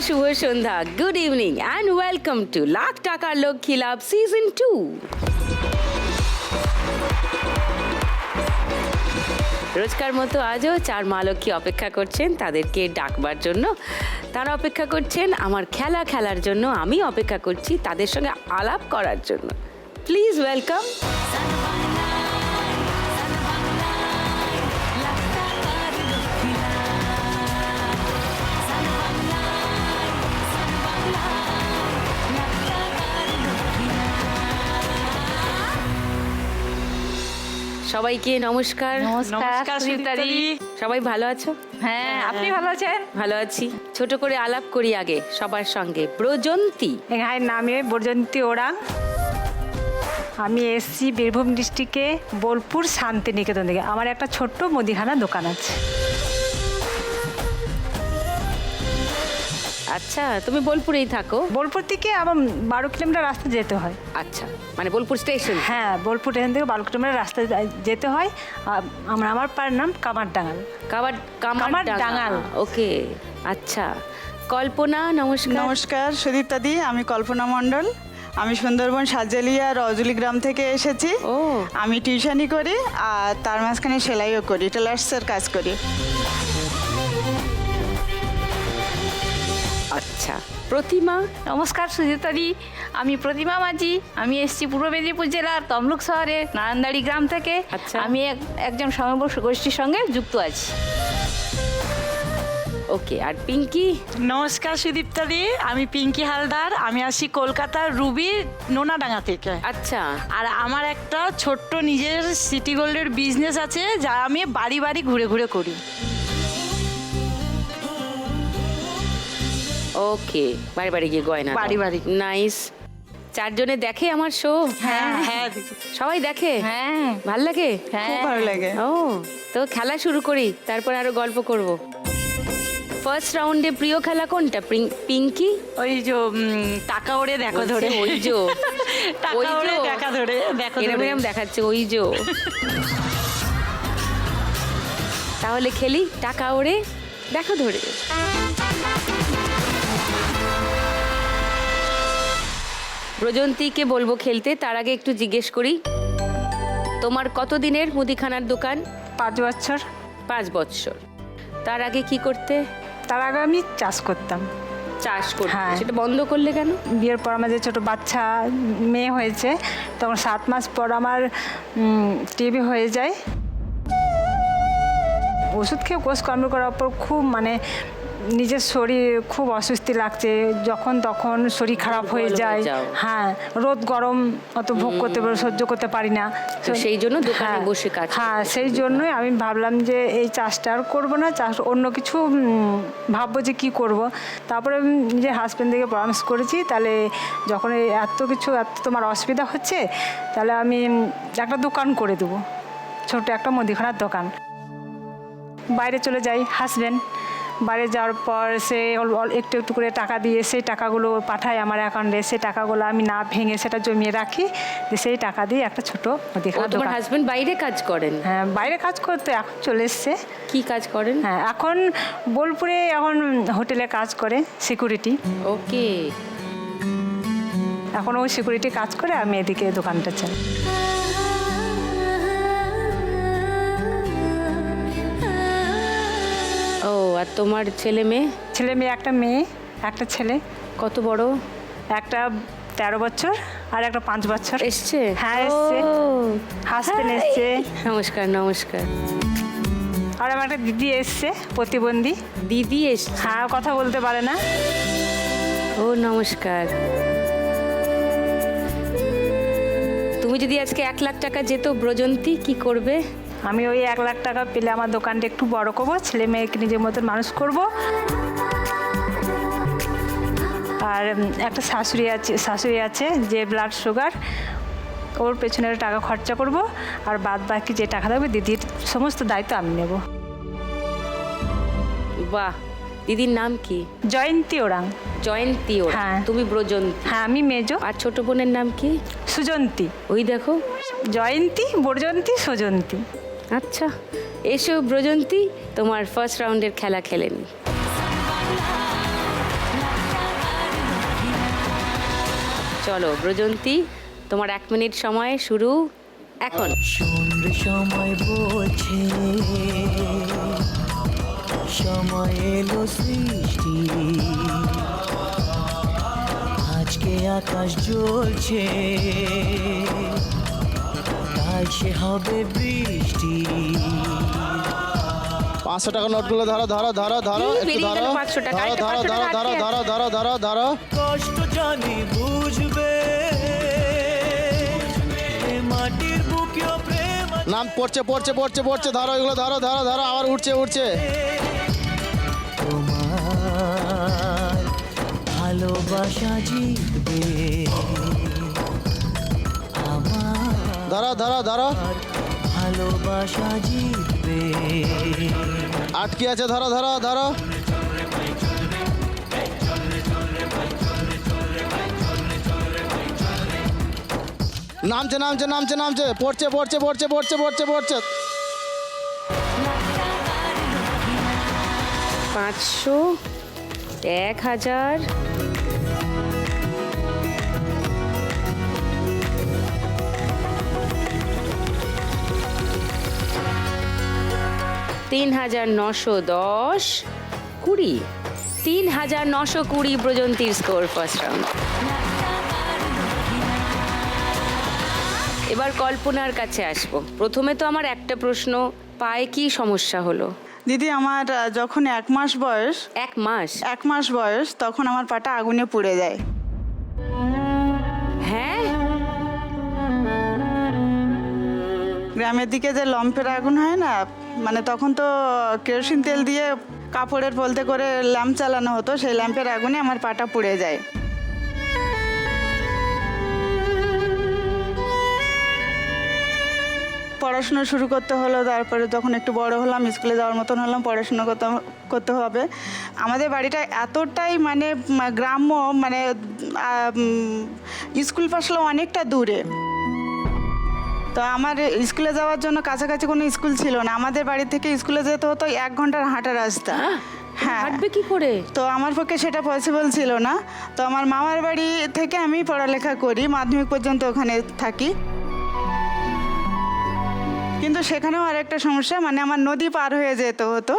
শুভ সন্ধ্যা, good evening and welcome to lakh টাকার লক্ষ্মী লাভ season 2। রোজকার মতো আজও চার মা লক্ষ্মী অপেক্ষা করছেন তাদেরকে ডাকবার জন্য। তারা অপেক্ষা করছেন আমার খেলার জন্য, আমি অপেক্ষা করছি তাদের সঙ্গে আলাপ করার জন্য। Please welcome. সবাইকে নমস্কার। নমস্কার সুদীপ্তাদি। সবাই ভালো আছো? হ্যাঁ, আপনি ভালো আছেন? ভালো আছি। ছোট করে আলাপ করি আগে সবার সঙ্গে। ব্রজন্তী। এখানে নামে ব্রজন্তী ওরাং। আমি এসছি বীরভূম ডিস্ট্রিক্টে বোলপুর শান্তিনিকেতন থেকে। আমার একটা ছোট্ট মুদিখানা দোকান আছে। আচ্ছা, তুমি বোলপুরেই থাকো? বোলপুর থেকে আমার 12 কিলোমিটার রাস্তা যেতে হয়। আচ্ছা, মানে বোলপুর স্টেশন? হ্যাঁ, বোলপুর স্টেশন থেকে 12 কিলোমিটার রাস্তা যেতে হয়। আমার পাড়ার নাম কামারডাঙ্গাল। কামারডাঙ্গাল। ওকে, আচ্ছা। কল্পনা, নমস্কার। নমস্কার সুদীপ্তাদি, আমি কল্পনা মণ্ডল। আমি সুন্দরবন সাজেলিয়া রজলি গ্রাম থেকে এসেছি। ও, আমি টিউশনি করি আর তার মাঝখানে সেলাইও করি, টেলার্সের কাজ করি। আচ্ছা। প্রতিমা। নমস্কার সুজিতাদি, আমি প্রতিমা মাঝি। আমি এসেছি পূর্ব মেদিনীপুর জেলার তমলুক শহরের নারায়ণদাড়ি গ্রাম থেকে। আচ্ছা। আমি একজন স্বয়ম্ভর গোষ্ঠীর সঙ্গে যুক্ত আছি। ওকে, আর পিঙ্কি? নমস্কার সুদীপ্তাদি, আমি পিঙ্কি হালদার। আমি আসি কলকাতার রুবি নোনাডাঙ্গা থেকে। আচ্ছা। আর আমার একটা ছোট্ট নিজের সিটি গোল্ডের বিজনেস আছে, যা আমি বাড়ি বাড়ি ঘুরে ঘুরে করি। ওকে, বাড়ি বাড়ি গিয়ে গয়না দাও। বাড়ি বাড়ি। নাইস। চারজনে দেখে আমার শো? হ্যাঁ হ্যাঁ। সবাই দেখে? হ্যাঁ ভাল লাগে? খুব ভালো লাগে। ও, তো খেলা শুরু করি, তারপর আরো গল্প করব। ফার্স্ট রাউন্ডে প্রিয় খেলা কোনটা পিঙ্কি? ওই যে টাকা ওড়ে দেখো ধরে। ওই যে টাকা ওড়ে দেখা ধরে দেখো ধরে। এরম দেখাচ্ছে ওই যে। তাহলে খেলি টাকা ওড়ে দেখো ধরে। ব্রজন্তীকে বলবো খেলতে, তার আগে একটু জিজ্ঞেস করি, তোমার কতদিনের মুদিখানার দোকান? 5 বছর। 5 বছর। তার আগে কি করতে? তার আগে আমি চাষ করতাম। চাষ করতে? হ্যাঁ। সেটা বন্ধ করলে কেন? বিয়ের পর আমাদের ছোটো বাচ্চা মেয়ে হয়েছে, তখন 7 মাস পর আমার টিবি হয়ে যায়। ওষুধ খেয়ে কোর্স কমপ্লিট করার পর খুব নিজের শরীর খুব অস্বস্তি লাগছে, যখন তখন শরীর খারাপ হয়ে যায়। হ্যাঁ, রোদ গরম অত ভোগ করতে সহ্য করতে পারি না। তো সেই জন্য দোকানে হ্যাঁ, বসে কাজ। হ্যাঁ, সেই জন্যই আমি ভাবলাম যে এই চাষটা আর করবো না, চাষ অন্য কিছু ভাববো যে কি করব। তারপরে যে হাজব্যান্ড থেকে পরামর্শ করেছি, তাহলে যখন এত তোমার অসুবিধা হচ্ছে, তাহলে আমি একটা দোকান করে দেবো, ছোট একটা মুদিখানার দোকান। বাইরে চলে যাই, হাজব্যান্ড বাইরে যাওয়ার পর সে একটু একটু করে টাকা দিয়ে সেই টাকাগুলো পাঠায় আমার অ্যাকাউন্টে। সেই টাকাগুলো আমি না ভেঙে সেটা জমিয়ে রাখি, সেই টাকা দিয়ে একটা ছোট মুদিখানার তোমার দোকান। হাজবেন্ড বাইরে কাজ করেন? হ্যাঁ, বাইরে কাজ করতে এখন চলে এসছে। কি কাজ করেন? হ্যাঁ, এখন বোলপুরে এখন হোটেলে কাজ করে, সিকিউরিটি। ওকে। এখন ওই সিকিউরিটি কাজ করে, আমি এদিকে দোকানটা চাই। ও, আর তোমার ছেলে মেয়ে? ছেলে মেয়ে, একটা মেয়ে একটা ছেলে। কত বড়? একটা 13 বছর আর একটা 5 বছর। এসছে? হ্যাঁ, এসছে। ও, হাজবেন্ড এসছে। নমস্কার। নমস্কার। আর আমার একটা দিদি এসছে, প্রতিবন্ধী। দিদি এসছে? হ্যাঁ, কথা বলতে পারে না। ও, নমস্কার। তুমি যদি আজকে 1 লাখ টাকা যেত ব্রজন্তী, কি করবে? আমি ওই 1 লাখ টাকা পেলে আমার দোকানটা একটু বড় করবো, ছেলে মেয়েকে নিজের মতন মানুষ করব। আর একটা শাশুড়ি আছে যে ব্লাড সুগার, ওর পেছনে টাকা খরচা করব। আর বাদ বাকি যে টাকা থাকবে দিদির সমস্ত দায়িত্ব আমি নেব। বাহ, দিদির নাম কি? জয়ন্তী ওরাং। জয়ন্তী ওরাং। হ্যাঁ। তুমি ব্রজন্তী। হ্যাঁ, আমি মেজো। আর ছোট বোনের নাম কি? সুজন্তী। ওই দেখো, জয়ন্তী, ব্রজন্তী, সুজন্তী। আচ্ছা, এসো ব্রজন্তী, তোমার ফার্স্ট রাউন্ডের খেলা খেলে নি। চলো ব্রজন্তী, তোমার 1 মিনিট সময় শুরু এখন। সুন্দর সময় বলছে, সময় এলো সৃষ্টি, আজকে আকাশ জ্বলছে, তাই সে হবে বৃষ্টি। 500 টাকা নোটগুলো ধরো ধরো ধরো ধরো এই একটু বেরিয়ে ধরো গেল 500 টাকা, ধরো আরেকটা ধরো 500 টাকা ধরো ধরো আটকে ধরো ধরো ধরো ধরো। কষ্ট জানি বুঝবে, এ মাটির বুকেও প্রেম আছে। নাম পড়ছে পড়ছে পড়ছে পড়ছে, ধরো এগুলো ধরো ধরো ধরো, আবার উঠছে উঠছে। তোমার ভালোবাসা জিতবে, আমার ধরো ধরো ধরো, ভালোবাসা জিতবে। আটকে আছে, ধরো ধরো ধরো। নামছে নামছে নামছে নামছে, পড়ছে পড়ছে পড়ছে পড়ছে পড়ছে পড়ছে। 500, 1000, 3910, 20, 3920 ব্রজন্তীর স্কোর ফার্স্ট রাউন্ড। এবার কল্পনার কাছে আসবো। প্রথমে তো আমার একটা প্রশ্ন, পায়ে কি সমস্যা হলো? দিদি আমার যখন 1 মাস বয়স, 1 মাস? 1 মাস বয়স, তখন আমার পাটা আগুনে পুড়ে যায়। হ্যাঁ, গ্রামের দিকে যে লম্পের আগুন হয় না, মানে তখন তো কেরোসিন তেল দিয়ে কাপড়ের ফলতে করে ল্যাম্প চালানো হতো, সেই ল্যাম্পের আগুনে আমার পাটা পুড়ে যায়। পড়াশোনা শুরু করতে হলো, তারপরে যখন একটু বড় হলাম, স্কুলে যাওয়ার মতন হলাম, পড়াশোনা করতে হবে। আমাদের বাড়িটা এতটাই মানে গ্রাম্য, মানে স্কুল পাশলে অনেকটা দূরে। তো আমার স্কুলে যাওয়ার জন্য কাছাকাছি কোনো স্কুল ছিল না, আমাদের বাড়ি থেকে স্কুলে যেতে হতো 1 ঘন্টার হাঁটা রাস্তা। হ্যাঁ, হাঁটবে কি করে? তো আমার পক্ষে সেটা পসিবল ছিল না। তো আমার মামার বাড়ি থেকে আমি পড়ালেখা করি, মাধ্যমিক পর্যন্ত ওখানে থাকি। কিন্তু সেখানেও আরেকটা সমস্যা, মানে আমার নদী পার হয়ে যেতে হতো।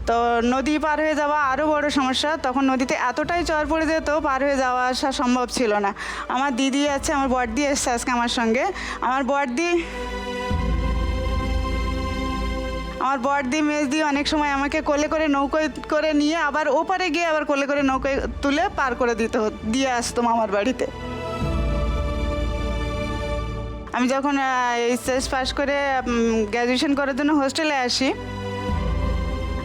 তো নদী পার হয়ে যাওয়া আরও বড় সমস্যা, তখন নদীতে এতটাই চর পড়ে যেত, পার হয়ে যাওয়া আসা সম্ভব ছিল না। আমার দিদি আছে, আমার বড়দি এসছে আজকে আমার সঙ্গে। আমার বড়দি মেজদি অনেক সময় আমাকে কোলে করে নৌকোয় করে নিয়ে আবার ওপারে গিয়ে আবার কোলে করে নৌকোয় তুলে পার করে দিয়ে আসতো আমার বাড়িতে। আমি যখন এইচএস পাস করে গ্র্যাজুয়েশন করার জন্য হোস্টেলে আসি,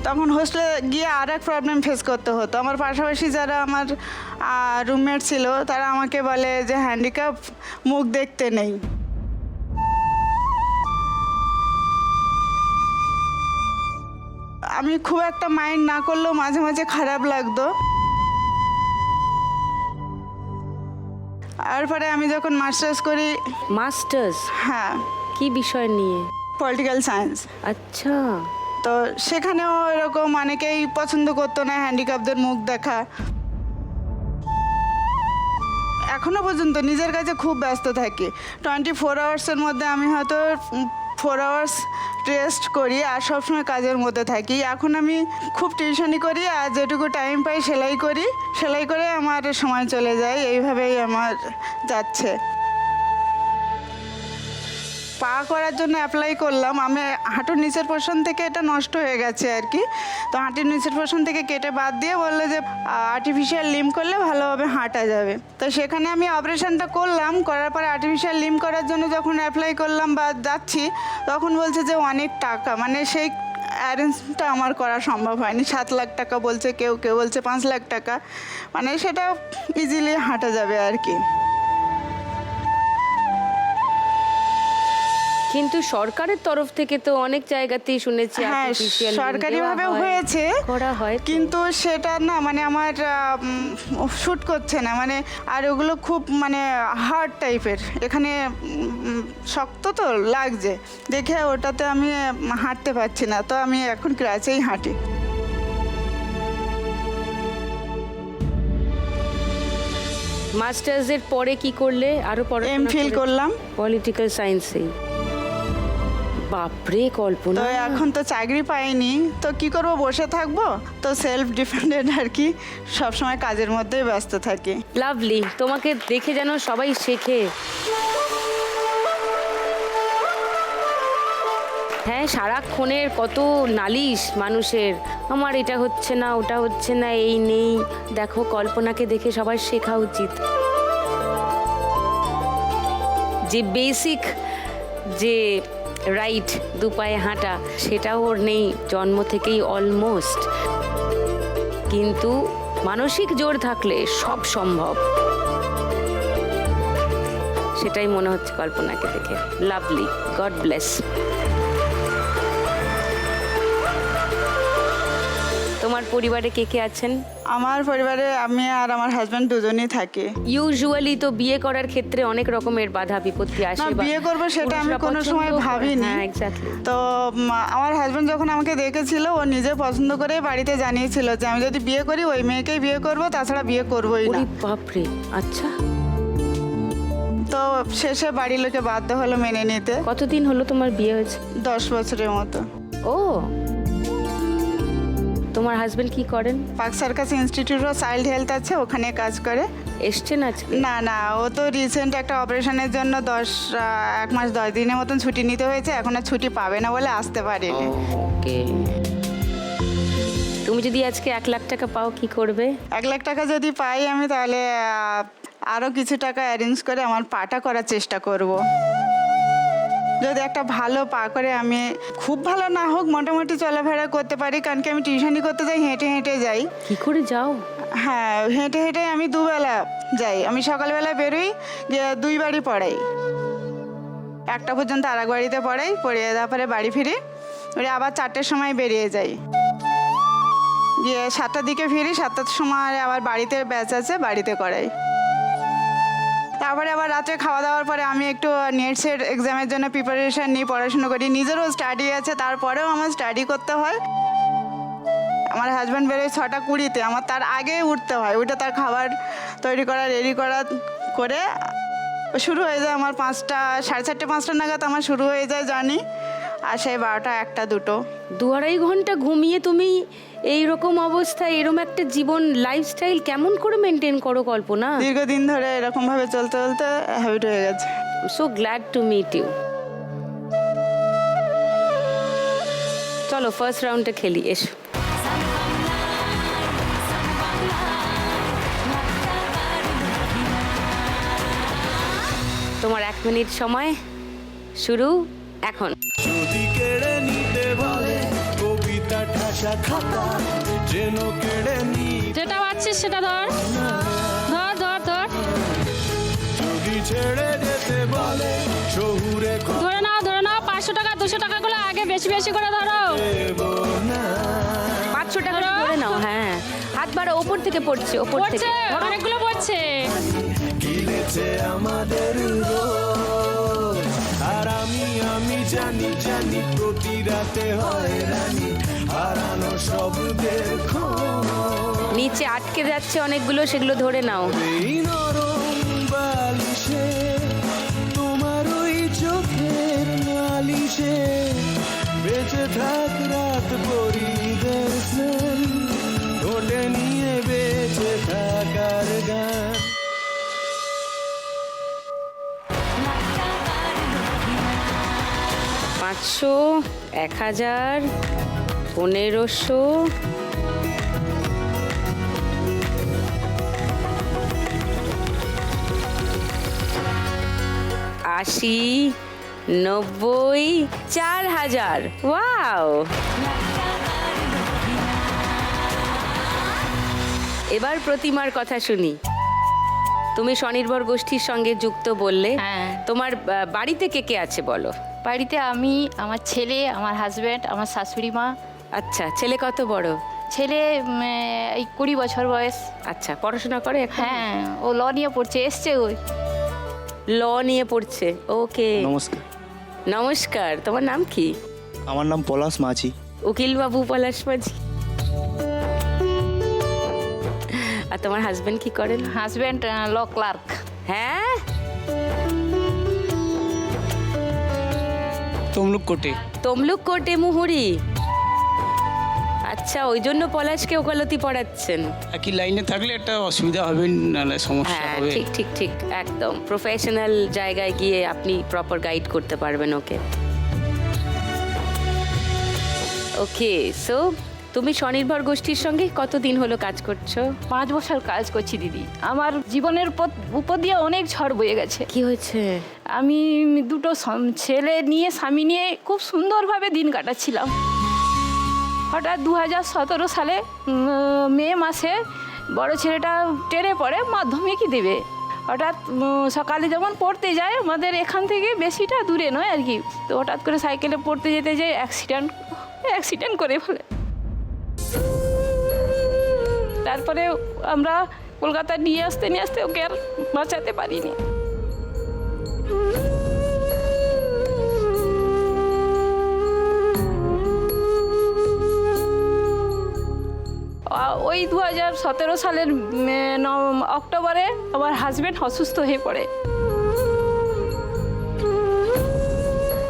তখন হোস্টেলে গিয়ে আর এক প্রবলেম ফেস করতে হতো। আমার পাশাপাশি যারা আমার রুমমেট ছিল, তারা আমাকে বলে যে হ্যান্ডিক্যাপ, মুখ দেখতে নেই। আমি খুব একটা মাইন্ড না করলেও মাঝে মাঝে খারাপ লাগতো। তারপরে আমি যখন মাস্টার্স করি, মাস্টার্স? হ্যাঁ, কি বিষয় নিয়ে? Political science. আচ্ছা, তো সেখানেও এরকম অনেকেই পছন্দ করতো না হ্যান্ডিক্যাপদের মুখ দেখা। এখনো পর্যন্ত নিজের কাছে খুব ব্যস্ত থাকি। 24 আওয়ার্সের মধ্যে আমি হয়তো 4 আওয়ার্স রেস্ট করি, আর সবসময় কাজের মধ্যে থাকি। এখন আমি খুব টিউশনি করি, আর যেটুকু টাইম পাই সেলাই করি, সেলাই করে আমার সময় চলে যায়। এইভাবেই আমার যাচ্ছে। পা করার জন্য অ্যাপ্লাই করলাম, আমি হাঁটুর নিচের পোর্শন থেকে এটা নষ্ট হয়ে গেছে আর কি। তো হাঁটুর নিচের পোর্শন থেকে কেটে বাদ দিয়ে বললো যে আর্টিফিশিয়াল লিম্ব করলে ভালোভাবে হাঁটা যাবে। তো সেখানে আমি অপারেশনটা করলাম, করার পরে আর্টিফিশিয়াল লিম্ব করার জন্য যখন অ্যাপ্লাই করলাম বা যাচ্ছি, তখন বলছে যে অনেক টাকা, মানে সেই অ্যারেঞ্জটা আমার করা সম্ভব হয়নি। 7 লাখ টাকা বলছে, কেউ কেউ বলছে 5 লাখ টাকা, মানে সেটা ইজিলি হাঁটা যাবে আর কি। কিন্তু সরকারের তরফ থেকে তো অনেক জায়গাতেই শুনেছি হ্যাঁ, artificial limb সরকারিভাবে দেওয়া হয়, হয়েছে, করা হয় তো। কিন্তু সেটা না, মানে আমার শ্যুট করছে না, মানে আর ওগুলো খুব মানে হার্ড টাইপের, এখানে শক্ত তো লাগছে দেখে, ওটাতে আমি হাঁটতে পারছি না। তো আমি এখন ক্রাচেই হাঁটি। মাস্টার্সের পরে কি করলে? আরো পরে এমফিল করলাম। পলিটিক্যাল সায়েন্সে। বাপরে তো কল্পনা। এখন তো চাকরি পাইনি, তো কি করব, বসে থাকবো? তো সেলফ ডিপেন্ডেন্ট আর কি, সবসময় কাজের মধ্যেই ব্যস্ত থাকি। লাভলি, তোমাকে দেখে যেন সবাই শেখে। হ্যাঁ, সারাক্ষণের কত নালিশ মানুষের, আমার এটা হচ্ছে না, ওটা হচ্ছে না, এই নেই। দেখো, কল্পনাকে দেখে সবার শেখা উচিত যে বেসিক যে রাইট, দু পায়ে হাঁটা, সেটা ওর নেই জন্ম থেকেই অলমোস্ট। কিন্তু মানসিক জোর থাকলে সব সম্ভব, সেটাই মনে হচ্ছে কল্পনাকে দেখে। Lovely, god bless. তোমার পরিবারে কে কে আছেন? আমার পরিবারে আমি আর আমার হাজব্যান্ড দুজনেই থাকি। ইউজুয়ালি তো বিয়ে করার ক্ষেত্রে অনেক রকমের বাধা বিপত্তি আসে। না, বা বিয়ে করবো সেটা আমি পুরুষরা কোনো পছন্দ সময় করে। ভাবিনি। হ্যাঁ, এক্স্যাক্টলি। তো আমার হাজব্যান্ড যখন আমাকে দেখেছিল, ও নিজে পছন্দ করে বাড়িতে জানিয়েছিল যে আমি যদি বিয়ে করি ওই মেয়েকেই বিয়ে করব, তাছাড়া বিয়ে করবোই না। ওরে বাপরে, আচ্ছা। তো শেষে বাড়ির লোকে বাধ্য হলো মেনে নিতে। কতদিন হলো তোমার বিয়ে হয়েছে? 10 বছরের মতো। ও, তোমার হাজবেন্ড কি করেন? Park circus institute of child health আছে, ওখানে কাজ করে। এসছেন আজকে? না না, ও তো রিসেন্ট একটা অপারেশনের জন্য 1 মাস 10 দিনের মতন ছুটি নিতে হয়েছে, এখন আর ছুটি পাবে না বলে আসতে পারেনি। ওকে। তুমি যদি আজকে 1 লাখ টাকা পাও, কি করবে? 1 লাখ টাকা যদি পাই আমি, তাহলে আরও কিছু টাকা অ্যারেঞ্জ করে আমার পাটা করার চেষ্টা করব। যদি একটা ভালো পা করে, আমি খুব ভালো না হোক, মোটামুটি চলাফেরা করতে পারি, কারণ কি আমি টিউশনি করতে যাই, হেঁটে হেঁটে যাই। কি করে যাও? হ্যাঁ, হেঁটে হেঁটে আমি 2 বেলা যাই। আমি সকালবেলা বেরোই, গিয়ে 2 বাড়ি পড়াই, 1টা পর্যন্ত আর এক বাড়িতে পড়াই, পড়িয়ে তারপরে বাড়ি ফিরি, আবার 4টের সময় বেরিয়ে যাই, গিয়ে 7টার দিকে ফিরি, 7টার সময় আবার বাড়িতে ব্যাচ আছে, বাড়িতে করাই। তারপরে আবার রাত্রে খাওয়া দাওয়ার পরে আমি একটু নেটসের এক্সামের জন্য প্রিপারেশন নিই, পড়াশুনো করি। নিজেরও স্টাডি আছে, তারপরেও আমার স্টাডি করতে হয়। আমার হাজব্যান্ড বেরোয় 6:20-তে, আমার তার আগে উঠতে হয়, উঠে তার খাবার তৈরি করা, রেডি করা করে শুরু হয়ে যায় আমার 5টা, 4:30, 5টা নাগাদ আমার শুরু হয়ে যায় জার্নি, আর সেই 12টা, 1টা, 2টো। 2-2.5 ঘন্টা ঘুমিয়ে তুমি এই রকম অবস্থায়, এরকম একটা জীবন লাইফস্টাইল কেমন করে মেনটেন করো কল্পনা? দীর্ঘদিন ধরে এরকমভাবে চলতে চলতে হ্যাবিট হয়ে গেছে। So glad to meet you. চলো ফার্স্ট রাউন্ডটা খেলি, এসো। তোমার 1 মিনিট সময় শুরু এখন। যদি কেড়ে নিতে বলে কবিতা ঠাসা খাতা, যেন কেড়ে নি। যেটা পাচ্ছিস সেটা ধর, ধর ধর ধর, যদি ছেড়ে যেতে বলে শহুরে ধরে নাও ধরে নাও। 500 টাকা 200 টাকা গুলো আগে বেশি বেশি করে ধরো। দেব না। 500 টাকা ধরে নাও। হ্যাঁ, হাত বাড়া, ওপর থেকে পড়ছে, ওপর থেকে। পড়ছে, অনেকগুলো পড়ছে। গিলেছে আমাদের রোজ, আর আমি জানি জানি প্রতি রাতে হয় রানী, হারানো শব্দের খোঁজ। নিচে আটকে যাচ্ছে অনেকগুলো, সেগুলো ধরে নাও। এই নরম বালিশে তোমার ওই চোখের নালিশে বেঁচে থাক রাত পরিদের স্নান, ওটে নিয়ে বেঁচে থাকার গান। 500, 1000, 1500, 80, 90, 4000। ওয়াও! এবার প্রতিমার কথা শুনি। তুমি স্বনির্ভর গোষ্ঠীর সঙ্গে যুক্ত বললে। হ্যাঁ। তোমার বাড়িতে কে কে আছে বলো? বাড়িতে আমি, আমার ছেলে, আমার হাজব্যান্ড, আমার শাশুড়ি মা। আচ্ছা, ছেলে কত বড়? ছেলে এই 20 বছর বয়স। আচ্ছা, পড়াশোনা করে এখন? হ্যাঁ, ও ল নিয়ে পড়ছে, এসছে ওই। ল নিয়ে পড়ছে। ওকে, নমস্কার, নমস্কার। তোমার নাম কি? আমার নাম পলাশ মাঝি। উকিল বাবু পলাশ মাঝি। আর তোমার হাজবেন্ড কি করেন? Husband law clerk. হ্যাঁ, তমলুক কোটে। তমলুক কোটে মুহুরি। আচ্ছা, ওই জন্য পলাশকে ওকালতি পড়াচ্ছেন। একই লাইনে থাকলে একটা অসুবিধা হবে, নাহলে সমস্যা হ্যাঁ, হবে। ঠিক ঠিক ঠিক, একদম প্রফেশনাল জায়গায় গিয়ে আপনি প্রপার গাইড করতে পারবেন ওকে। ওকে, সো তুমি স্বনির্ভর গোষ্ঠীর সঙ্গে কতদিন হলো কাজ করছো? 5 বছর কাজ করছি দিদি। আমার জীবনের উপর দিয়ে অনেক ঝড় বয়ে গেছে। কি হয়েছে? আমি দুটো ছেলে নিয়ে, স্বামী নিয়ে খুব সুন্দরভাবে দিন কাটাচ্ছিলাম। হঠাৎ 2017 সালে মে মাসে বড় ছেলেটা টেনে পড়ে, মাধ্যমিকই দেবে। হঠাৎ সকালে যখন পড়তে যায়, আমাদের এখান থেকে বেশিটা দূরে নয় আর কি, তো হঠাৎ করে সাইকেলে পড়তে যেতে যেয়ে অ্যাক্সিডেন্ট করে ফেলে। তারপরে আমরা কলকাতা নিয়ে আসতে ওকে আর বাঁচাতে পারিনি। ওই 2017 সালের অক্টোবরে আমার হাজব্যান্ড অসুস্থ হয়ে পড়ে।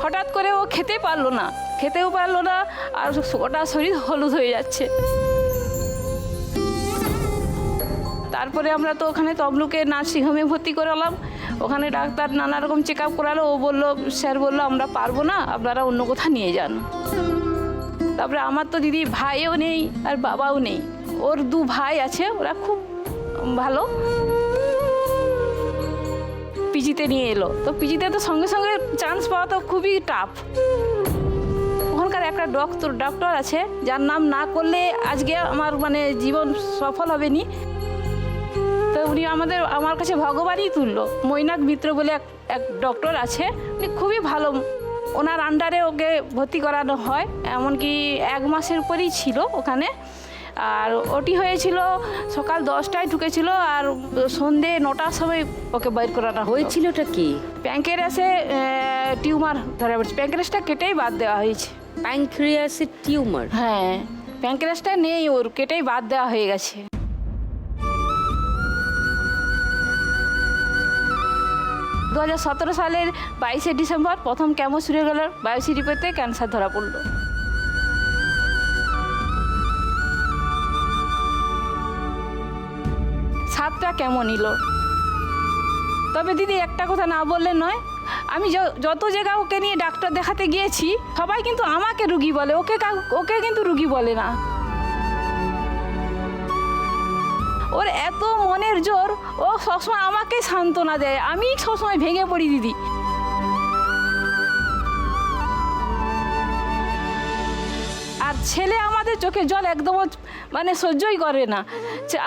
হঠাৎ করে ও খেতেও পারলো না, আর ওটা শরীর হলুদ হয়ে যাচ্ছে। তারপরে আমরা তো ওখানে তমলুকে নার্সিংহোমে ভর্তি করালাম। ওখানে ডাক্তার নানা রকম চেক আপ করালো। ও বললো, স্যার বললো আমরা পারবো না, আপনারা অন্য কোথাও নিয়ে যান। তারপরে আমার তো দিদি ভাইও নেই আর বাবাও নেই। ওর 2 ভাই আছে, ওরা খুব ভালো। পিজিতে নিয়ে এলো, তো পিজিতে তো সঙ্গে সঙ্গে চান্স পাওয়া তো খুবই টাফ। ওখানকার একটা ডক্টর আছে, যার নাম না করলে আজকে আমার মানে জীবন সফল হবে নি। তো উনি আমার কাছে ভগবানই তুললো। মৈনাক মিত্র বলে এক ডক্টর আছে, উনি খুবই ভালো। ওনার আন্ডারে ওকে ভর্তি করানো হয়, এমনকি 1 মাসের উপরেই ছিল ওখানে। আর ওটি হয়েছিল সকাল 10টায় ঢুকেছিল, আর সন্ধে 9টার সময় ওকে বাইর করানো হয়েছিলটা কি? প্যাঙ্কেরাসে টিউমার ধরা পড়েছে। প্যাঙ্কেরাসটা কেটেই বাদ দেওয়া হয়েছে। প্যাঙ্ক্রিয়াসের টিউমার? হ্যাঁ, প্যাঙ্কেরাসটা নেই ওর, কেটেই বাদ দেওয়া হয়ে গেছে। দু 2017 সালের 22শে ডিসেম্বর প্রথম কেমো শুরু হয়ে গেল। বায়োপসি রিপোর্টে ক্যান্সার ধরা পড়লো। সাতটা কেমো নিল। তবে দিদি একটা কথা না বললে নয়, আমি যত জায়গা ওকে নিয়ে ডাক্তার দেখাতে গিয়েছি, সবাই কিন্তু আমাকে রুগী বলে, ওকে কিন্তু রুগী বলে না। ওর এত মনের জোর, ও সবসময় আমাকে সান্ত্বনা দেয়, আমি সবসময় ভেঙে পড়ি দিদি। আর ছেলে আমাদের চোখে জল একদম মানে সহ্যই করে না।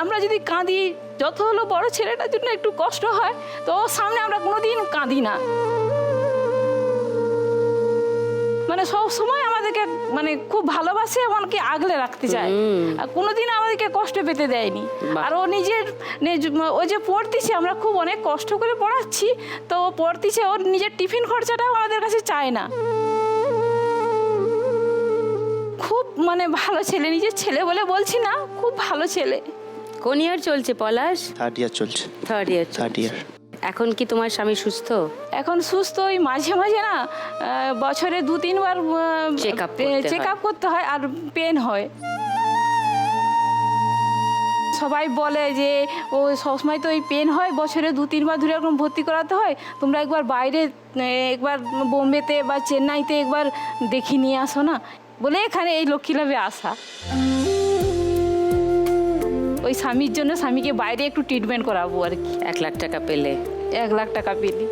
আমরা যদি কাঁদি, যত হলো বড় ছেলেটার জন্য একটু কষ্ট হয়, তো ওর সামনে আমরা কোনোদিন কাঁদি না। মানে সব সময় আমাদেরকে মানে খুব ভালোবাসে, এমনকি আগলে রাখতে চায়, আর কোনোদিন আমাদেরকে কষ্ট পেতে দেয়নি। আর ও ও যে পড়তেছে, আমরা খুব অনেক কষ্ট করে পড়াচ্ছি, তো ও পড়তেছে, ওর নিজের টিফিন খরচাটাও আমাদের কাছে চায় না। খুব মানে ভালো ছেলে, নিজের ছেলে বলে বলছি না, খুব ভালো ছেলে। কোন ইয়ার চলছে পলাশ? 3rd ইয়ার চলছে। 3rd ইয়ার। 3rd ইয়ার। এখন কি তোমার স্বামী সুস্থ? এখন সুস্থ। ওই মাঝে মাঝে না বছরে 2-3 বার চেক আপ করতে হয়, আর পেন হয়। সবাই বলে যে ও সবসময় তো ওই পেন হয়, বছরে 2-3 বার ধরে এরকম ভর্তি করাতে হয়, তোমরা একবার বাইরে, একবার বোম্বেতে বা চেন্নাইতে একবার দেখিয়ে নিয়ে আসো না, বলে এখানে এই লক্ষ্মীলাভে আসা। ওই স্বামীর জন্য স্বামীকে বাইরে একটু ট্রিটমেন্ট করাবো আর কি। 1 লাখ টাকা পেলে? 1 লাখ টাকা পেলি।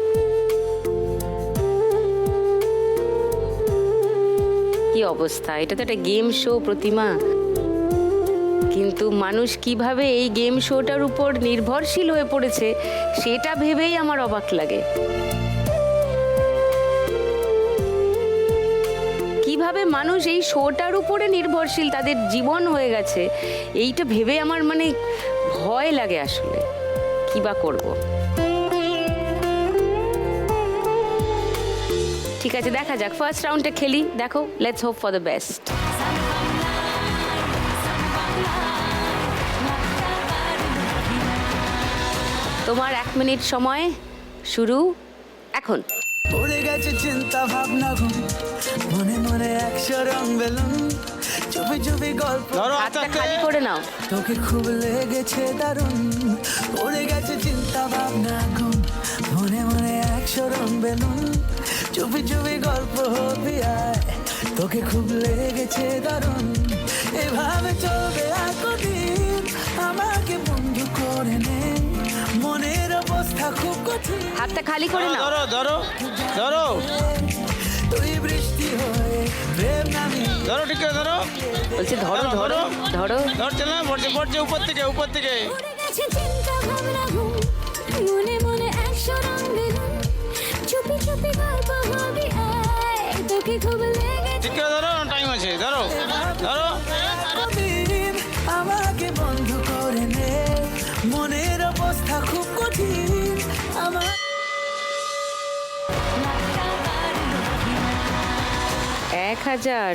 কি অবস্থা! এটা তো একটা গেম শো প্রতিমা, কিন্তু মানুষ কিভাবে এই গেম শোটার উপর নির্ভরশীল হয়ে পড়েছে সেটা ভেবেই আমার অবাক লাগে। কিভাবে মানুষ এই শোটার উপরে নির্ভরশীল, তাদের জীবন হয়ে গেছে, এইটা ভেবে আমার মানে ভয় লাগে আসলে। কি বা করব? ঠিক আছে, দেখা যাক, ফার্স্ট রাউন্ডে খেলি। দেখো, let's hope for the best. তোমার 1 মিনিট সময় শুরু এখন। উড়ে গেছে চিন্তা ভাবনা ঘুম, মনে মনে 100 রং বেলুন, চুপি চুপি গল্প ধরো আস্তে হাতটা আস্তে। খালি করে নাও। তোকে খুব লেগেছে দারুণ, উড়ে গেছে চিন্তা ভাবনা ঘুম, মনে মনে 100 রং বেলুন, চুপি চুপি গল্প হবি আয়, তোকে খুব লেগেছে দারুণ, এভাবে চলবে আর কদিন, আমাকে বন্ধু করে নে, মনের অবস্থা খুব কঠিন, হাতটা খালি করে নাও। ধরো ধরো ধরো তুই বৃষ্টি হয়ে প্রেম নামি, ধরো ঠিক করে ধরো বলছে ধরো ধরো ধরো। ধরছে না, পড়ছে পড়ছে উপর থেকে উপর থেকে। উড়ে গেছে চিন্তা ভাবনা ঘুম, মনে মনে 100 রং বেলুন, চুপি চুপি গল্প হবি আয়, তোকে খুব লেগেছে। ঠিক করে ধরো, টাইম আছে, ধরো ধরো। কদিন আমাকে বন্ধু করে নে, মনের অবস্থা খুব কঠিন, আমার 1000,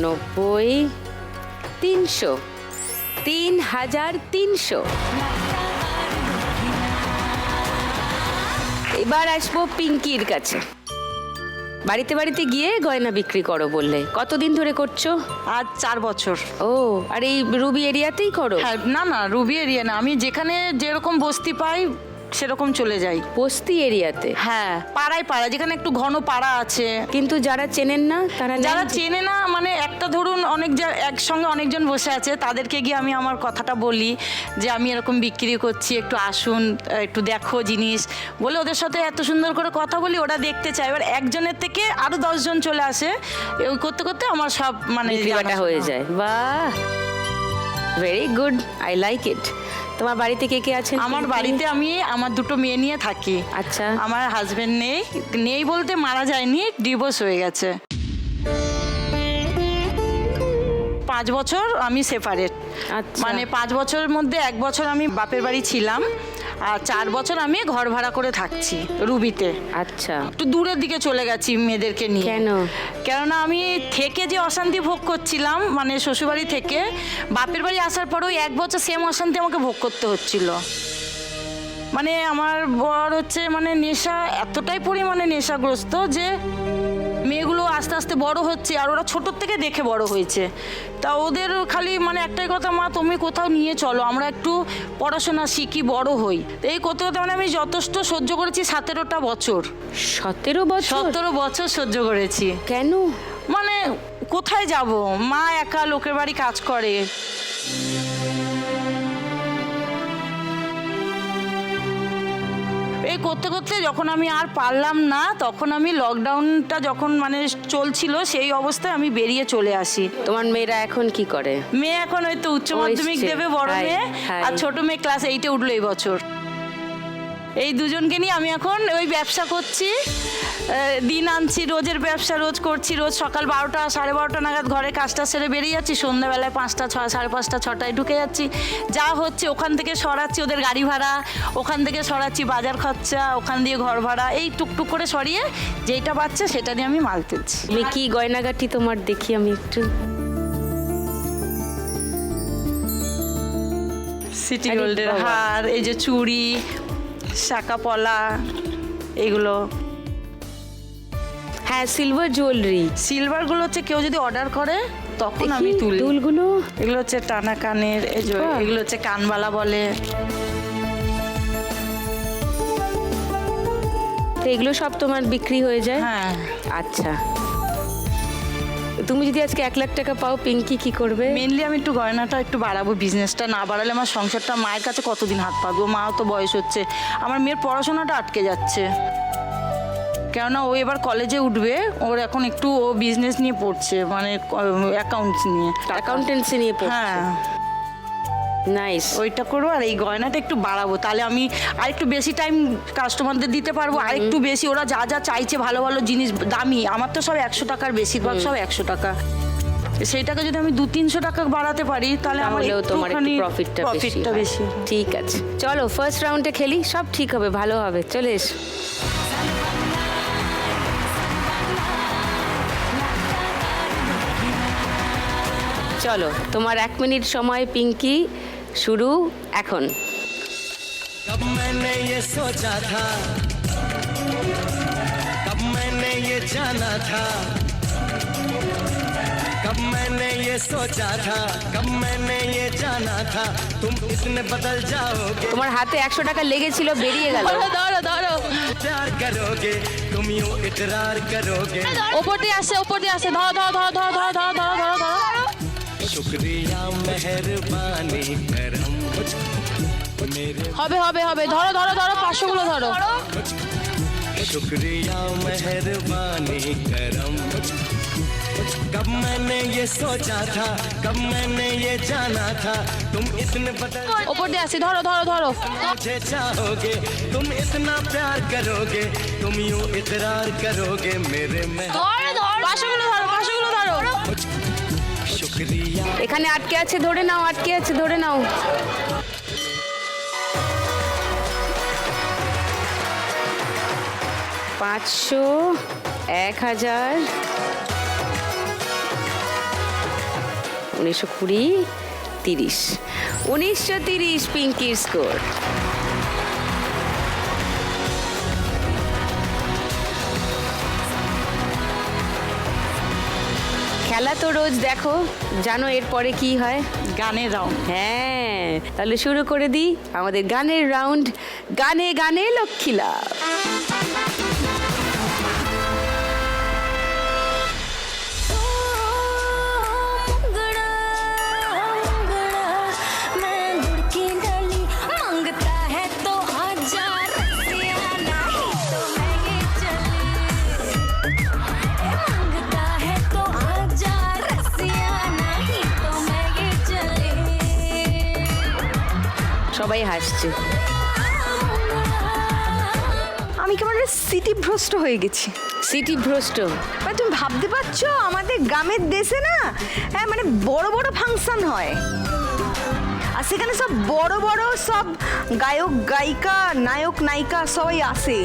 90, 300, 3300। এবার আসবো পিঙ্কির কাছে। বাড়িতে বাড়িতে গিয়ে গয়না বিক্রি করো বললে, কতদিন ধরে করছো? আজ 4 বছর। ও, আর এই রুবি এরিয়াতেই করো? হ্যাঁ, না না, রুবি এরিয়া না, আমি যেখানে যেরকম বস্তি পাই সেরকম চলে যাই। বস্তি এরিয়াতে? হ্যাঁ, পাড়ায় পাড়ায়, যেখানে একটু ঘন পাড়া আছে। কিন্তু যারা চেনেন না তারা যারা নেন? চেনে না, মানে একটা ধরুন একসঙ্গে অনেকজন বসে আছে, তাদেরকে গিয়ে আমি আমার কথাটা বলি যে আমি এরকম বিক্রি করছি, একটু আসুন, একটু দেখো জিনিস বলে ওদের সাথে এত সুন্দর করে কথা বলি, ওরা দেখতে চায়। এবার একজনের থেকে আরো 10 জন চলে আসে, ওই করতে করতে আমার সব মানে বিক্রি বাটা জানাশোনা। হয়ে যায়। বাহ, very good, I like it. তোমার বাড়িতে কে কে আছেন? আমার বাড়িতে আমি আমার 2 মেয়ে নিয়ে থাকি। আচ্ছা। আমার হাজবেন্ড নেই বলতে মারা যায়নি, ডিভোর্স হয়ে গেছে। 5 বছর আমি সেপারেট। আচ্ছা। মানে 5 বছরের মধ্যে 1 বছর আমি বাপের বাড়ি ছিলাম, আর 4 বছর আমি ঘর ভাড়া করে থাকছি রুবিতে। আচ্ছা, একটু দূরের দিকে চলে গেছি মেয়েদেরকে নিয়ে। কেন? কেননা আমি থেকে যে অশান্তি ভোগ করছিলাম, মানে শ্বশুরবাড়ি থেকে বাপের বাড়ি আসার পরেও 1 বছর সেম অশান্তি আমাকে ভোগ করতে হচ্ছিল। মানে আমার বর হচ্ছে মানে নেশা, এতটাই পরিমাণে নেশাগ্রস্ত যে মেয়েগুলো আস্তে আস্তে বড় হচ্ছে, আর ওরা ছোটোর থেকে দেখে বড় হয়েছে। তা ওদের খালি মানে একটাই কথা, মা তুমি কোথাও নিয়ে চলো, আমরা একটু পড়াশোনা শিখি, বড় হই। তো এই করতে করতে মানে আমি যথেষ্ট সহ্য করেছি 17টা বছর। 17 বছর? 17 বছর সহ্য করেছি। কেন? মানে কোথায় যাব, মা একা লোকের বাড়ি কাজ করে। এই করতে করতে যখন আমি আর পারলাম না, তখন আমি লকডাউনটা যখন মানে চলছিল, সেই অবস্থায় আমি বেরিয়ে চলে আসি। তোমার মেয়েরা এখন কি করে? মেয়ে এখন হয়তো উচ্চ মাধ্যমিক এসছে। দেবে, বড় হাই, মেয়ে, হাই। আর ছোট মেয়ে ক্লাস 8-এ উঠলো এই বছর। এই দুজনকে নিয়ে আমি এখন ওই ব্যবসা করছি, দিন আনছি, রোজের ব্যবসা রোজ করছি। রোজ সকাল 12টা 12:30 নাগাদ ঘরে কাজটা সেরে বেরিয়ে যাচ্ছি, সন্ধ্যাবেলায় 5টা 5:30 6টায় ঢুকে যাচ্ছি। যা হচ্ছে ওখান থেকে সরাচ্ছি ওদের গাড়ি ভাড়া, ওখান থেকে সরাচ্ছি বাজার খরচা, ওখান দিয়ে ঘর ভাড়া, এই টুকটুক করে সরিয়ে যেইটা পাচ্ছে সেটা দিয়ে আমি মাল তুলছি। তুমি কি গয়নাগাটি তোমার দেখি আমি একটু। সিটি আরে গোল্ডের বাবা। হার, এই যে চুড়ি, শাঁকা পলা, এগুলো। হ্যাঁ, সিলভার জুয়েলারি। সিলভারগুলো হচ্ছে কেউ যদি অর্ডার করে তখন আমি তুলি। দুলগুলো এগুলো হচ্ছে টানা কানের, এই যে বাহ। এগুলো হচ্ছে কানবালা বলে। তো এগুলো সব তোমার বিক্রি হয়ে যায়? হ্যাঁ, আচ্ছা, তুমি যদি আজকে 1 লাখ টাকা পাও, পিঙ্কি কি করবে? মেনলি আমি একটু গয়নাটা একটু বাড়াবো, বিজনেসটা না বাড়ালে আমার সংসারটা, মায়ের কাছে কতদিন হাত পাতবো, মাও তো বয়স হচ্ছে, আমার মেয়ের পড়াশোনাটা আটকে যাচ্ছে। কেননা ও এবার কলেজে উঠবে, ওর এখন একটু ও বিজনেস নিয়ে পড়ছে, মানে অ্যাকাউন্টস নিয়ে, অ্যাকাউন্টেন্সি নিয়ে পড়ছে। হ্যাঁ নাইস। ওইটা করবো, আর এই গয়নাটা একটু বাড়াবো, তাহলে আমি আর একটু বেশি টাইম কাস্টমারদের দিতে পারবো, আর একটু বেশি ওরা যা যা চাইছে ভালো ভালো জিনিস, দামি, আমার তো সব 100 টাকার, বেশিরভাগ সব 100 টাকা। সেইটাকে যদি আমি 200-300 টাকা বাড়াতে পারি, তাহলে আমার তাহলেও তোমার একটু একটুখানি প্রফিটটা প্রফিটটা বেশি। ঠিক আছে, চলো ফার্স্ট রাউন্ডে খেলি, সব ঠিক হবে, ভালো হবে। চলে এসো। চলো তোমার 1 মিনিট সময় পিঙ্কি, শুরু এখন। कब मैंने ये सोचा था, कब मैंने ये जाना था, कब मैंने ये सोचा था, कब मैंने ये जाना था, तुम इतने बदल जाओगे, তোমার হাতে 100 টাকা লেগেছিল, বেরিয়ে গেল। ধরো ধরো प्यार करोगे, तुम यूं इकरार करोगे। ওপর দিয়ে আসে, ওপর দিয়ে আসে, ধরো ধরো ধরো ধরো ধরো ধরো ধরো ধরো ধরো। शुक्रिया मेहरबानी करम मेरे, হবে হবে হবে, ধরো ধরো ধরো, 500 গুলো ধরো। शुक्रिया मेहरबानी करम। कब मैंने ये सोचा था, कब मैंने ये जाना था, तुम इतने बदल ওপর দিয়ে আসে, ধরো ধরো ধরো। मुझे चाहोगे, तुम इतना प्यार करोगे, तुम यूं इकरार करोगे मेरे में। 500 গুলো ধরো, 500 গুলো ধরো। शुक्रिया এখানে আটকে আছে, ধরে নাও, আটকে আছে, ধরে নাও। 500, 1000, 1920, 30, 1930 পিঙ্কির স্কোর। খেলা তো রোজ দেখো, জানো এরপরে কি হয়? গানের রাউন্ড। হ্যাঁ, তাহলে শুরু করে দিই আমাদের গানের রাউন্ড, গানে গানে লক্ষ্মী লাভ। मुंगड़ा मुंगड़ा मैं गुड़ की डाली मांगता है तो आजा रसिया नहीं तो मैं ये चली मांगता है तो आजा रसिया नहीं तो मैं ये चली সবাই হাসছে। আমি কেমন সিটি ভ্রষ্ট হয়ে গেছি। সিটি ভ্রষ্ট? মানে তুমি ভাবতে পারছো আমাদের গ্রামের দেশে না, হ্যাঁ মানে বড় বড় ফাংশন হয় আর সেখানে সব বড় বড় সব গায়ক গায়িকা নায়ক নায়িকা সবাই আসে।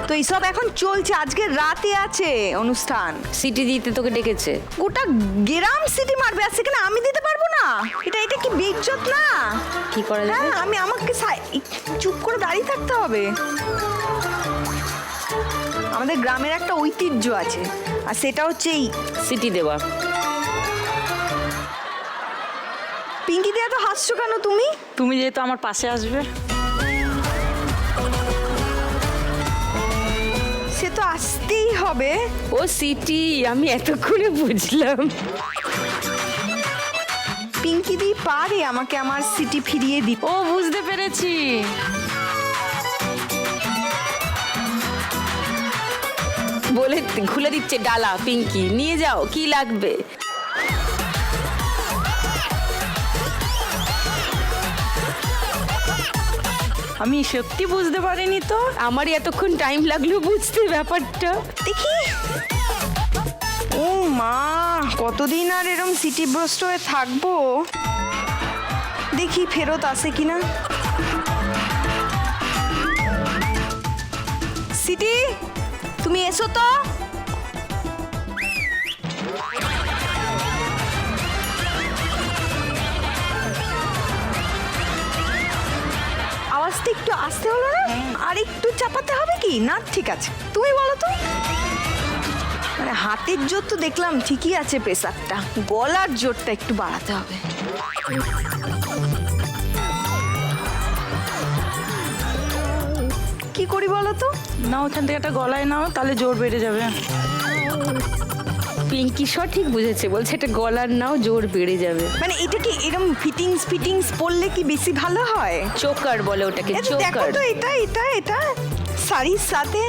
তো এইসব এখন চলছে, আজকে রাতে আছে অনুষ্ঠান। সিটি দিতে তোকে ডেকেছে? গোটা গ্রাম সিটি মারবে আর সেখানে আমি দিতে পারবো না? এটা এটা কি বেইজ্জত না? কি করা যাবে? হ্যাঁ আমি আমাকে চুপ করে দাঁড়িয়ে থাকতে হবে। আমাদের গ্রামের একটা ঐতিহ্য আছে আর সেটা হচ্ছে এই সিটি দেওয়া। পিঙ্কি দিয়ে এত হাসছো কেন তুমি? তুমি যেহেতু আমার পাশে আসবে। সে তো আসতেই হবে। ও সিটি, আমি এতক্ষণে বুঝলাম। পিঙ্কি দি পারে আমাকে আমার সিটি ফিরিয়ে দিতে। ও বুঝতে পেরেছি। বলে খুলে দিচ্ছে ডালা, পিঙ্কি নিয়ে যাও, কি লাগবে। আমি সত্যি বুঝতে পারিনি তো। আমারই এতক্ষণ টাইম লাগলো বুঝতে ব্যাপারটা। দেখি ও মা, কতদিন আর এরম সিটি ভ্রষ্ট হয়ে থাকবো। দেখি ফেরত আসে কিনা। সিটি তুমি এসো তো। আওয়াজটা একটু আসতে হলো না? আর একটু চাপাতে হবে কি না? ঠিক আছে, তুমি বলো তো। মানে হাতের জোর তো দেখলাম ঠিকই আছে, প্রেসারটা, গলার জোরটা একটু বাড়াতে হবে। কি করি বলো তো? নাও ওখান থেকে একটা গলায় নাও, তাহলে জোর বেড়ে যাবে। পিঙ্কি সঠিক বুঝেছে, বলছে এটা গলার নাও, জোর বেড়ে যাবে। মানে এটা কি এরকম ফিটিংস পরলে কি বেশি ভালো হয়? চোকার বলে ওটাকে, এই তো দেখো চোকার। তো, এটা এটা এটা শাড়ির সাথে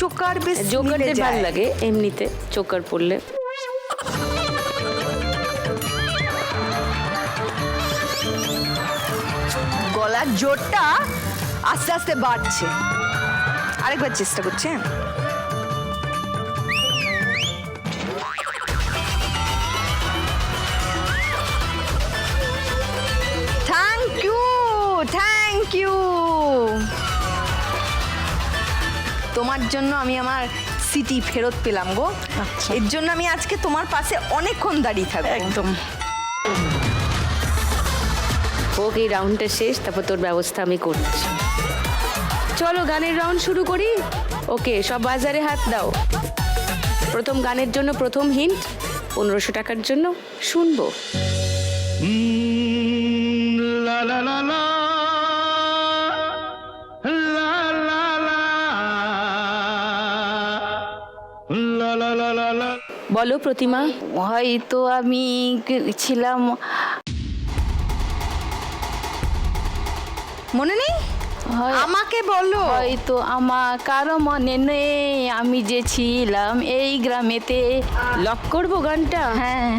চোকার বেশ জোকারদের মিলে ভালো যায়। লাগে এমনিতে চোকার পরলে। গলার জোরটা আস্তে আস্তে বাড়ছে। আরেকবার চেষ্টা করছে। থ্যাংক ইউ তোমার জন্য আমি আমার সিটি ফেরত পেলাম গো। আচ্ছা। এর জন্য আমি আজকে তোমার পাশে অনেকক্ষণ দাঁড়িয়ে থাকবো। একদম। হোক এই রাউন্ডটা শেষ, তারপর তোর ব্যবস্থা আমি করছি। চলো গানের রাউন্ড শুরু করি। ওকে, সব বাজারে হাত দাও। প্রথম গানের জন্য প্রথম হিন্ট 1500 টাকার জন্য শুনবো। লা লা লা লা লা লা লা লা লা লা লা। বলো প্রতিমা। হয়তো আমি ছিলাম, মনে নেই? হয়- আমাকে বলো। হয়তো আমার কারো মনে নেই আমি যে ছিলাম এই গ্রামেতে। লক করবো গানটা? হ্যাঁ।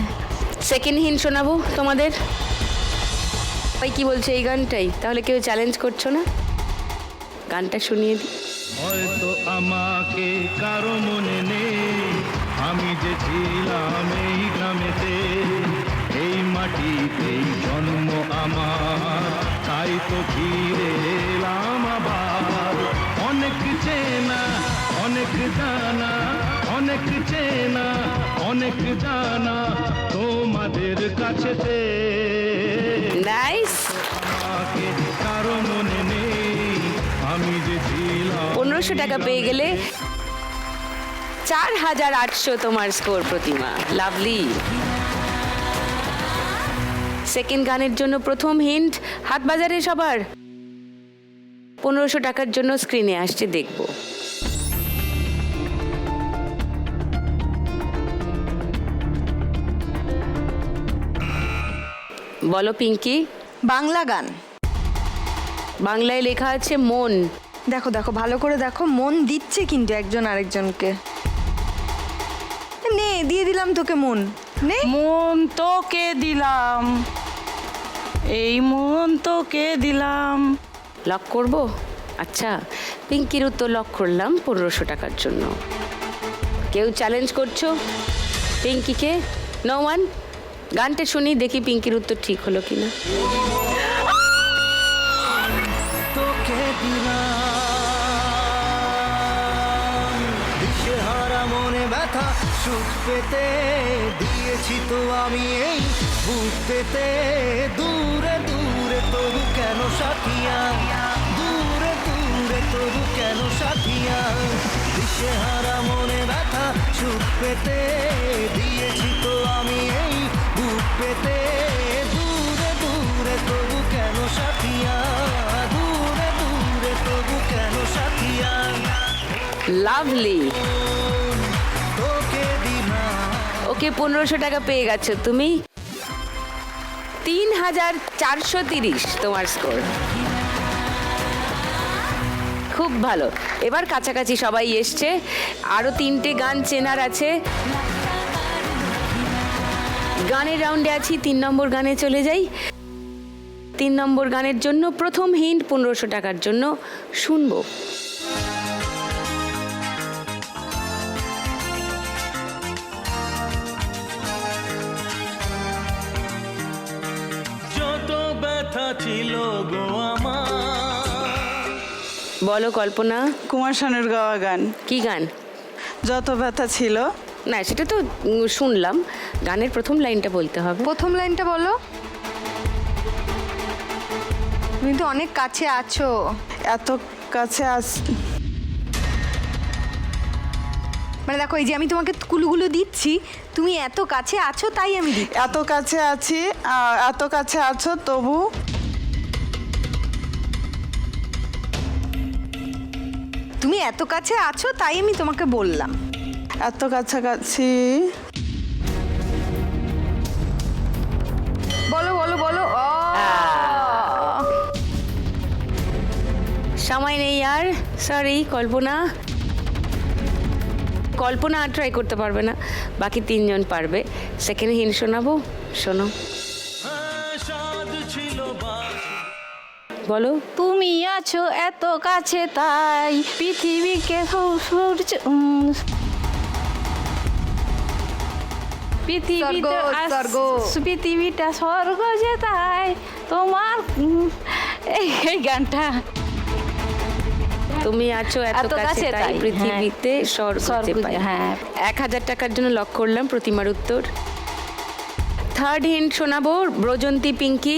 সেকেন্ড হিন্ট শোনাবো তোমাদের। ভাই কি বলছে এই গানটাই? তাহলে কেউ চ্যালেঞ্জ করছো না? গানটা শুনিয়ে দিই। হয়তো আমাকে কারো মনে নেই আমি যে ছিলাম এই গ্রামেতে, এই মাটিতেই জন্ম আমার, তাই তো ফিরে এলাম আবার। অনেক চেনা অনেক জানা, অনেক চেনা অনেক জানা তোমাদের কাছেতে। নাইস। আমাকে কারো মনে নেই আমি যে ছিলাম। 1500 টাকা পেয়ে গেলে 4800 তোমার স্কোর প্রতিমা। লাভলি। সেকেন্ড গানের জন্য প্রথম হিন্ট হাত বাজারে সবার। 1500 টাকার জন্য স্ক্রিনে আসছে, দেখবো। বলো পিঙ্কি। বাংলা গান। বাংলায় লেখা আছে মন। দেখো দেখো ভালো করে দেখো, মন দিচ্ছে কিন্তু একজন আরেকজনকে। নে, দিয়ে দিলাম তোকে মন। নে। মন তোকে দিলাম, এই মন তোকে দিলাম। লক করব? আচ্ছা, পিঙ্কির উত্তর লক করলাম 1500 টাকার জন্য। কেউ চ্যালেঞ্জ করছো পিঙ্কিকে? No one. গানটা শুনি, দেখি পিঙ্কির উত্তর ঠিক হলো কিনা। তোকে দিলাম দিশেহারা মনে ব্যথা সুখ পেতে, দিয়েছি তো আমি এই বুক পেতে। দূরে দূরে তবু কেন সাথিয়া, দূরে দূরে তবু কেন সাথিয়া। দিশেহারা মনে ব্যথা সুখ পেতে, দিয়েছি তো আমি এই বুক পেতে। দূরে দূরে তবু কেন সাথিয়া, দূরে দূরে তবু কেন সাথিয়া। লাভলি। তোকে দিলাম। ওকে, 1500 টাকা পেয়ে গেছো তুমি। 3430 তোমার স্কোর। খুব ভালো। এবার কাছাকাছি সবাই এসছে। আরো 3টে গান চেনার আছে। গানের রাউন্ডে আছি, 3 নম্বর গানে চলে যাই। 3 নম্বর গানের জন্য প্রথম হিন্ট 1500 টাকার জন্য শুনবো। যত ব্যথা ছিল গো আমার। বলো কল্পনা। কুমার শানুর গাওয়া গান কি গান? যত ব্যথা ছিল। না, সেটা তো শুনলাম। গানের প্রথম লাইনটা বলতে হবে। প্রথম লাইনটা বলো। তুমি তো অনেক কাছে আছো। এত কাছে মানে দেখো, এই যে আমি তোমাকে কুলুগুলো দিচ্ছি, তুমি এত কাছে আছো তাই আমি দিচ্ছি। এত কাছে আছি, এত কাছে আছো তবু। তুমি এত কাছে আছো তাই আমি তোমাকে বললাম। এত কাছাকাছি। বলো বলো বলো। সময় নেই আর। সরি কল্পনা। কল্পনা আর ট্রাই করতে পারবে না, বাকি 3 জন পারবে। সেকেন্ড হিন্ট শোনাবো, শোনো। বলো। তুমি আছো এত কাছে তাই পৃথিবীকে পৃথিবীটা স্বর্গ যে তাই তোমার এই গানটা তুমি আছো এত এত কাছে কাছে, তাই তাই, পৃথিবীতে স্বর্গ স্বর্গ যে যে, পাই। হ্যাঁ। 1000 টাকার জন্য লক করলাম প্রতিমার উত্তর। থার্ড হিন্ট শোনাবো ব্রজন্তী পিঙ্কি।